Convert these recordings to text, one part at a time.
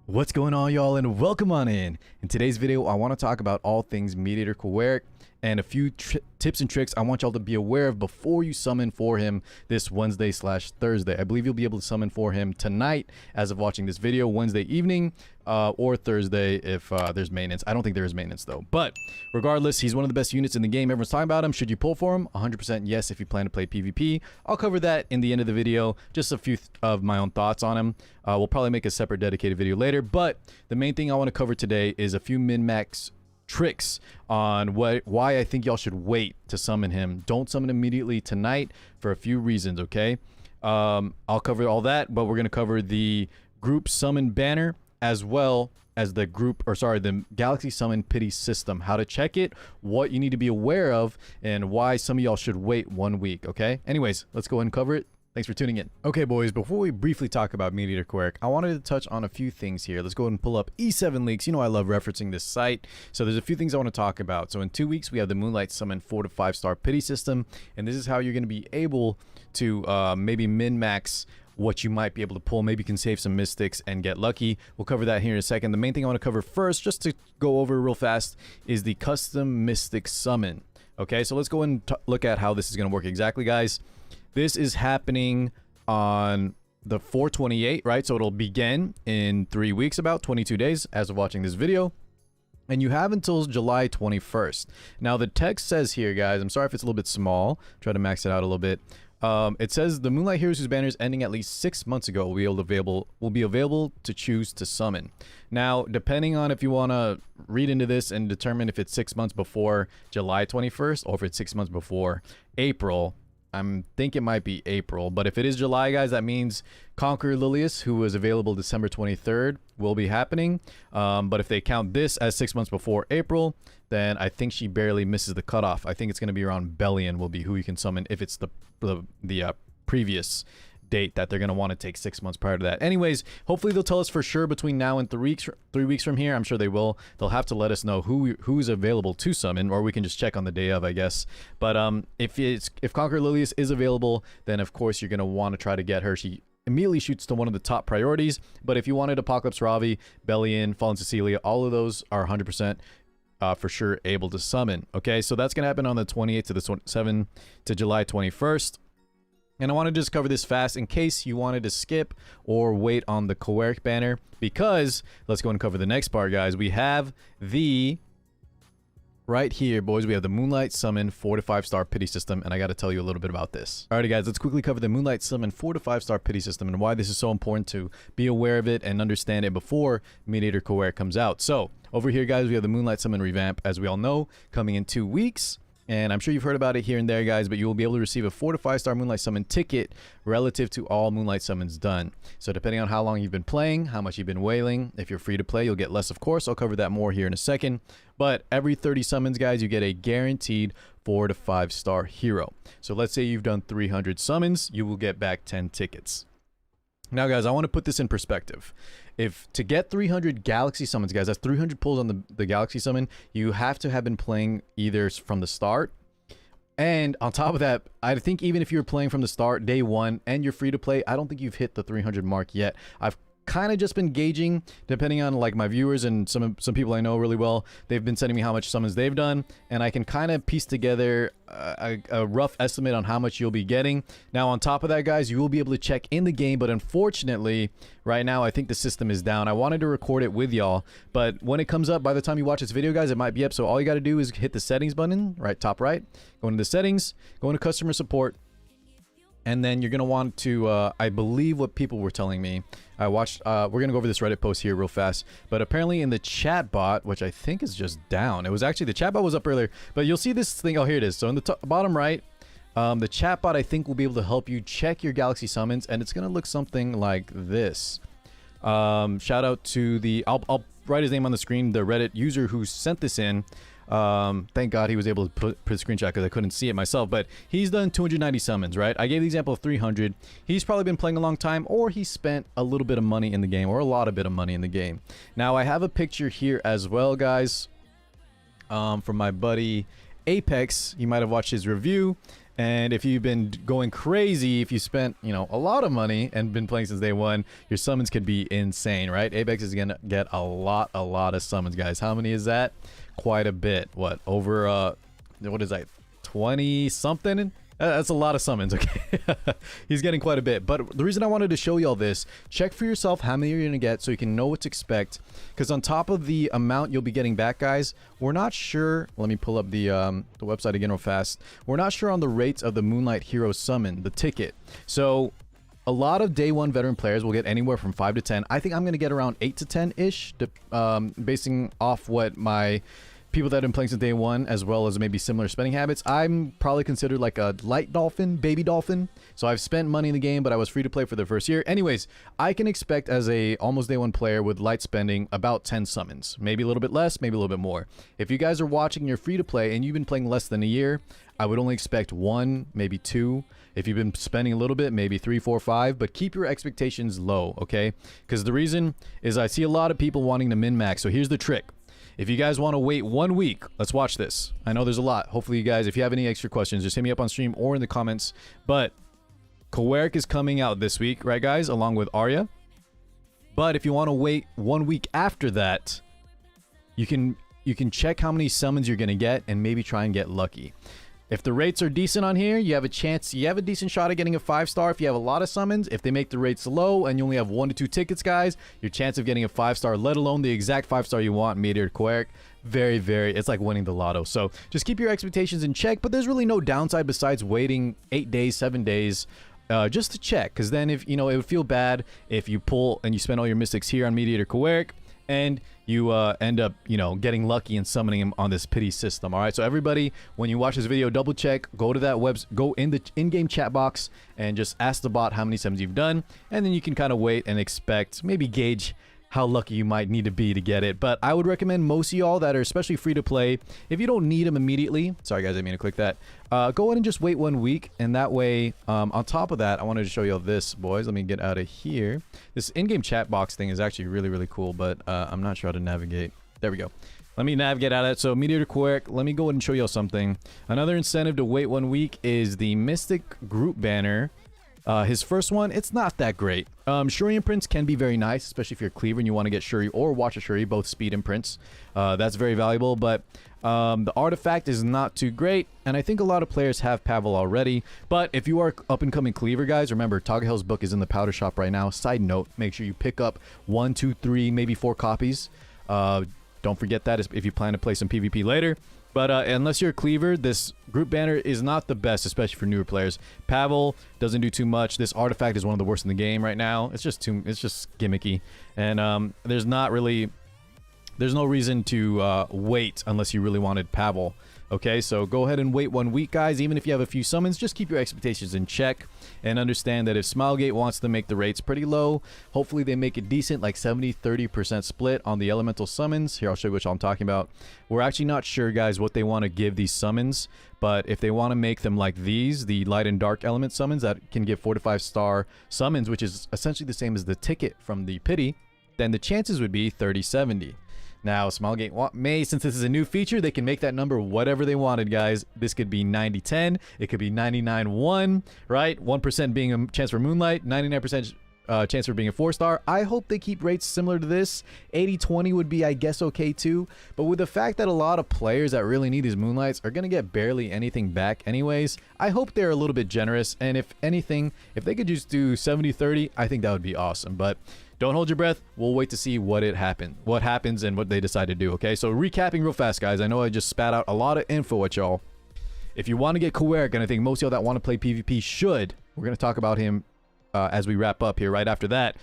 What's going on, y'all, and welcome on in. In today's video, I want to talk about all things Mediator Kawerik and a few tips and tricks I want y'all to be aware of before you summon for him this Wednesday/Thursday. I believe you'll be able to summon for him tonight as of watching this video, Wednesday evening, or Thursday if there's maintenance. I don't think there is maintenance though. But regardless, he's one of the best units in the game. Everyone's talking about him. Should you pull for him? 100% yes if you plan to play PvP. I'll cover that in the end of the video. Just a few of my own thoughts on him. We'll probably make a separate dedicated video later. But the main thing I want to cover today is a few min-max tricks on why I think y'all should wait to summon him. Don't summon immediately tonight for a few reasons, okay? I'll cover all that, but we're going to cover the group summon banner as well as the the Galaxy Summon Pity system, how to check it, what you need to be aware of, and why some of y'all should wait 1 week, okay? Anyways, let's go ahead and cover it. Thanks for tuning in. Okay, boys, before we briefly talk about Mediator Kawerik, I wanted to touch on a few things here. Let's go ahead and pull up E7 leaks. You know I love referencing this site. So there's a few things I want to talk about. So in 2 weeks, we have the Moonlight Summon 4 to 5 star pity system. And this is how you're going to be able to maybe min-max what you might be able to pull. Maybe you can save some mystics and get lucky. We'll cover that here in a second. The main thing I want to cover first, just to go over real fast, is the custom mystic summon. Okay, so let's go and look at how this is going to work exactly, guys. This is happening on the 4/28, right? So it'll begin in 3 weeks, about 22 days as of watching this video. And you have until July 21st. Now the text says here, guys, I'm sorry if it's a little bit small. Try to max it out a little bit. It says the Moonlight Heroes whose banners ending at least 6 months ago will be available to choose to summon. Now, depending on if you want to read into this and determine if it's 6 months before July 21st or if it's 6 months before April, I think it might be April, but if it is July, guys, that means Conquer Lilius, who was available December 23rd, will be happening. But if they count this as 6 months before April, then I think she barely misses the cutoff. I think it's going to be around Bellion will be who you can summon if it's the previous date that they're going to want to take 6 months prior to that. Anyways, hopefully they'll tell us for sure between now and 3 weeks from here. I'm sure they will. They'll have to let us know who's available to summon, or we can just check on the day of, I guess. But if Conquer Lilius is available, then of course you're going to want to try to get her. She immediately shoots to one of the top priorities. But if you wanted Apocalypse Ravi, Bellion, Fallen Cecilia, all of those are 100% for sure able to summon. Okay, so that's going to happen on the 28th to the 7th to July 21st. And I want to just cover this fast in case you wanted to skip or wait on the Kawerik banner, because let's go and cover the next part, guys. We have the right here, boys, we have the Moonlight Summon 4 to 5 star pity system, and I got to tell you a little bit about this. Alrighty, guys, let's quickly cover the Moonlight Summon 4 to 5 star pity system and why this is so important to be aware of it and understand it before Mediator Kawerik comes out. So over here, guys, we have the Moonlight Summon revamp, as we all know, coming in 2 weeks. And I'm sure you've heard about it here and there, guys, but you will be able to receive a 4 to 5 star Moonlight Summon ticket relative to all Moonlight Summons done. So depending on how long you've been playing, how much you've been whaling, if you're free to play, you'll get less, of course. I'll cover that more here in a second. But every 30 summons, guys, you get a guaranteed 4 to 5 star hero. So let's say you've done 300 summons, you will get back 10 tickets. Now, guys, I want to put this in perspective. If to get 300 Galaxy Summons, guys, that's 300 pulls on the Galaxy Summon, you have to have been playing either from the start. And on top of that, I think even if you're playing from the start, day one, and you're free to play, I don't think you've hit the 300 mark yet. I've kind of just been gauging, depending on like my viewers and some people I know really well. They've been sending me how much summons they've done, and I can kind of piece together a rough estimate on how much you'll be getting. Now, on top of that, guys, you will be able to check in the game, but unfortunately, right now, I think the system is down. I wanted to record it with y'all, but when it comes up, by the time you watch this video, guys, it might be up. So all you got to do is hit the settings button, right, top right, go into the settings, go into customer support, and then you're going to want to, I believe what people were telling me, I watched, we're going to go over this Reddit post here real fast, but apparently in the chat bot, which I think is just down, it was actually, the chat bot was up earlier, but you'll see this thing, oh, here it is. So in the bottom right, the chat bot, I think, will be able to help you check your Galaxy Summons, and it's going to look something like this. Shout out to the, I'll write his name on the screen, the Reddit user who sent this in. Thank God he was able to put a screenshot because I couldn't see it myself, but he's done 290 summons, right? I gave the example of 300. He's probably been playing a long time, or he spent a little bit of money in the game, or a lot of bit of money in the game. Now, I have a picture here as well, guys, from my buddy Apex. You might have watched his review, And if you've been going crazy, if you spent, you know, a lot of money and been playing since day one, your summons could be insane, right? Apex is gonna get a lot of summons, guys. How many is that? Quite a bit. What, over what is that, 20 something? That's a lot of summons, okay? He's getting quite a bit. But the reason I wanted to show you all this, check for yourself how many you're going to get so you can know what to expect. Because on top of the amount you'll be getting back, guys, we're not sure. Let me pull up the website again real fast. We're not sure on the rates of the Moonlight Hero Summon, the ticket. So a lot of day one veteran players will get anywhere from 5 to 10. I think I'm going to get around 8 to 10-ish, basing off what my people that have been playing since day one, as well as maybe similar spending habits. I'm probably considered like a light dolphin, baby dolphin. So I've spent money in the game, but I was free to play for the first year. Anyways, I can expect as a almost day one player with light spending about 10 summons, maybe a little bit less, maybe a little bit more. If you guys are watching and you're free to play and you've been playing less than a year, I would only expect 1, maybe 2. If you've been spending a little bit, maybe 3, 4, 5, but keep your expectations low, okay? Because the reason is I see a lot of people wanting to min-max. So here's the trick. If you guys want to wait 1 week, let's watch this. I know there's a lot. Hopefully you guys, if you have any extra questions, just hit me up on stream or in the comments. But Kawerik is coming out this week, right guys, along with Arya. But if you want to wait 1 week after that, you can check how many summons you're going to get and maybe try and get lucky. If the rates are decent on here, you have a chance, you have a decent shot at getting a 5-star if you have a lot of summons. If they make the rates low and you only have 1 to 2 tickets, guys, your chance of getting a 5-star, let alone the exact 5-star you want, Mediator Kawerik, very, it's like winning the lotto. So just keep your expectations in check, but there's really no downside besides waiting 8 days, 7 days, just to check. Because then if, you know, it would feel bad if you pull and you spend all your mystics here on Mediator Kawerik, and you end up, you know, getting lucky and summoning him on this pity system. All right, so everybody, when you watch this video, double check, go to that go in the in-game chat box and just ask the bot how many summons you've done, and then you can kind of wait and expect, maybe gauge how lucky you might need to be to get it. But I would recommend most of y'all that are especially free to play, if you don't need them immediately, sorry guys, I didn't mean to click that, go ahead and just wait 1 week, and that way, on top of that, I wanted to show y'all this, boys. Let me get out of here. This in-game chat box thing is actually really cool, but I'm not sure how to navigate. There we go. Let me navigate out of it. So Mediator Kawerik, let me go ahead and show y'all something. Another incentive to wait 1 week is the Mystic group banner. His first one, it's not that great. Shuri imprints can be very nice, especially if you're Cleaver and you want to get Shuri or Watcher Shuri, both speed imprints. That's very valuable, but the artifact is not too great, and I think a lot of players have Pavel already. But if you are up-and-coming Cleaver, guys, remember, Tagahell's book is in the powder shop right now. Side note, make sure you pick up 1, 2, 3, maybe 4 copies. Don't forget that if you plan to play some PvP later. But unless you're a Cleaver, this group banner is not the best, especially for newer players. Pavel doesn't do too much. This artifact is one of the worst in the game right now. It's just gimmicky, and there's no reason to wait unless you really wanted Pavel. Okay, so go ahead and wait 1 week, guys. Even if you have a few summons, just keep your expectations in check and understand that if Smilegate wants to make the rates pretty low, hopefully they make it decent, like 70-30% split on the elemental summons. Here, I'll show you what I'm talking about. We're actually not sure, guys, what they want to give these summons, but if they want to make them like these, the light and dark element summons that can give 4 to 5-star summons, which is essentially the same as the ticket from the pity, then the chances would be 30-70. Now, Smilegate may, since this is a new feature, they can make that number whatever they wanted, guys. This could be 90-10. It could be 99-1, right? 1% being a chance for Moonlight, 99% chance for being a 4-star. I hope they keep rates similar to this. 80-20 would be, I guess, okay too. But with the fact that a lot of players that really need these Moonlights are going to get barely anything back anyways, I hope they're a little bit generous. And if anything, if they could just do 70-30, I think that would be awesome. But don't hold your breath. We'll wait to see what happens and what they decide to do, okay? So recapping real fast, guys. I know I just spat out a lot of info at y'all. If you want to get Kawerik, and I think most of y'all that want to play PvP should, we're going to talk about him as we wrap up here right after that.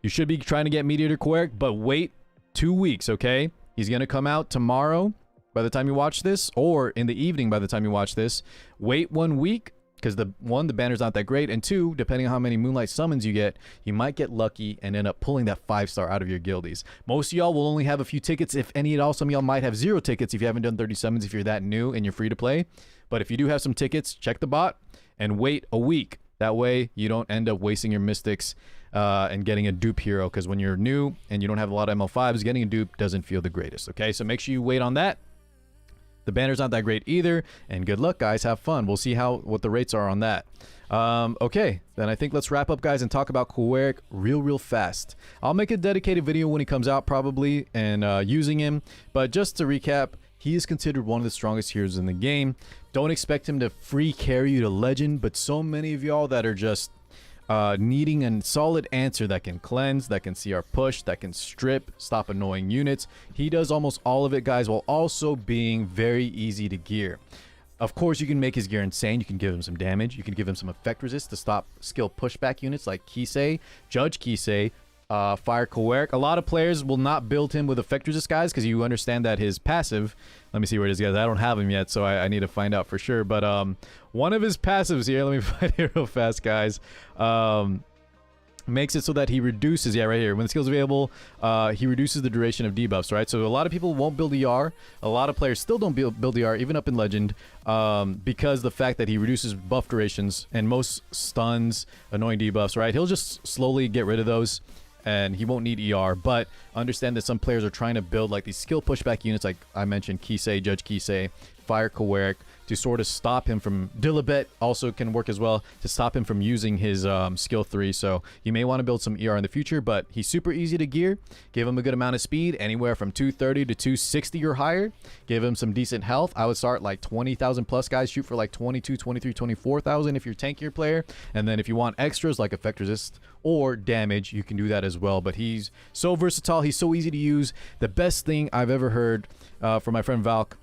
You should be trying to get Mediator Kawerik, but wait 2 weeks, okay? He's going to come out tomorrow by the time you watch this, or in the evening by the time you watch this. Wait 1 week. Because the banner's not that great, and 2, depending on how many Moonlight summons you get, you might get lucky and end up pulling that 5-star out of your guildies. Most of y'all will only have a few tickets, if any at all. Some of y'all might have 0 tickets if you haven't done 30 summons, if you're that new and you're free to play. But if you do have some tickets, check the bot and wait a week. That way you don't end up wasting your mystics and getting a dupe hero, because when you're new and you don't have a lot of ML5s, getting a dupe doesn't feel the greatest. Okay, so make sure you wait on that. The banner's not that great either, and good luck, guys. Have fun. We'll see what the rates are on that. Okay, then I think let's wrap up, guys, and talk about Kawerik real fast. I'll make a dedicated video when he comes out, probably, and using him. But just to recap, he is considered one of the strongest heroes in the game. Don't expect him to free carry you to legend, but so many of y'all that are just needing a solid answer that can cleanse, that can CR push, that can strip, stop annoying units. He does almost all of it, guys, while also being very easy to gear. Of course, you can make his gear insane. You can give him some damage. You can give him some effect resist to stop skill pushback units like Kisei, Judge Kisei, Fire Kawerik. A lot of players will not build him with effect resist, guys, because you understand that his passive, let me see where it is, guys. I don't have him yet, so I need to find out for sure. But one of his passives here, let me find it real fast, guys, makes it so that he reduces, yeah, right here, when the skill's available, he reduces the duration of debuffs, right? So a lot of people won't build ER. A lot of players still don't build ER, even up in Legend, because the fact that he reduces buff durations and most stuns, annoying debuffs, right? He'll just slowly get rid of those, and he won't need ER. But understand that some players are trying to build like these skill pushback units, like I mentioned, Kisei, Judge Kisei, Fire Kawerik, to sort of stop him from, Dilibet also can work as well, to stop him from using his skill 3. So you may want to build some ER in the future, but he's super easy to gear. Give him a good amount of speed, anywhere from 230 to 260 or higher. Give him some decent health. I would start like 20,000 plus, guys. Shoot for like 22, 23, 24,000 if you're a tankier player. And then if you want extras like effect resist or damage, you can do that as well. But he's so versatile. He's so easy to use. The best thing I've ever heard from my friend Valk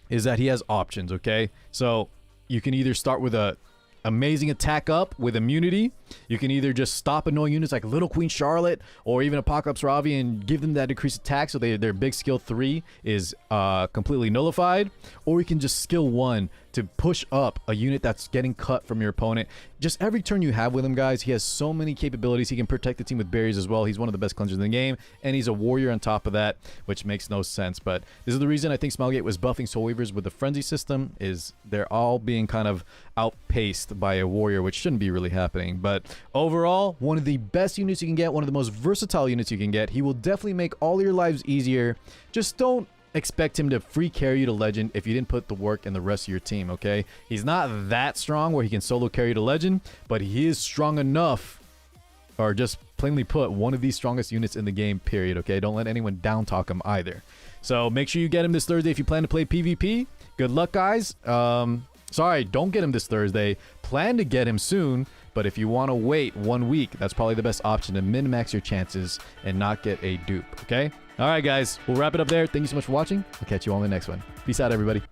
is that he has options, okay? So you can either start with a amazing attack up with immunity. You can either just stop annoying units like Little Queen Charlotte or even Apocalypse Ravi and give them that decreased attack so their big skill 3 is completely nullified. Or you can just skill 1 to push up a unit that's getting cut from your opponent. Just every turn you have with him, guys, he has so many capabilities. He can protect the team with barriers as well. He's one of the best cleansers in the game, and he's a warrior on top of that, which makes no sense. But this is the reason I think Smilegate was buffing Soul Weavers with the Frenzy system, is they're all being kind of outpaced by a warrior, which shouldn't be really happening. But overall, one of the best units you can get, one of the most versatile units you can get. He will definitely make all your lives easier. Just don't expect him to free carry you to legend if you didn't put the work in the rest of your team, okay? He's not that strong where he can solo carry you to legend, but he is strong enough, or just plainly put, one of the strongest units in the game, period, okay? Don't let anyone down talk him either. So make sure you get him this Thursday if you plan to play PvP. Good luck, guys. Sorry, don't get him this Thursday. Plan to get him soon, but if you want to wait 1 week, that's probably the best option to min-max your chances and not get a dupe, okay? All right, guys, we'll wrap it up there. Thank you so much for watching. I'll catch you on the next one. Peace out, everybody.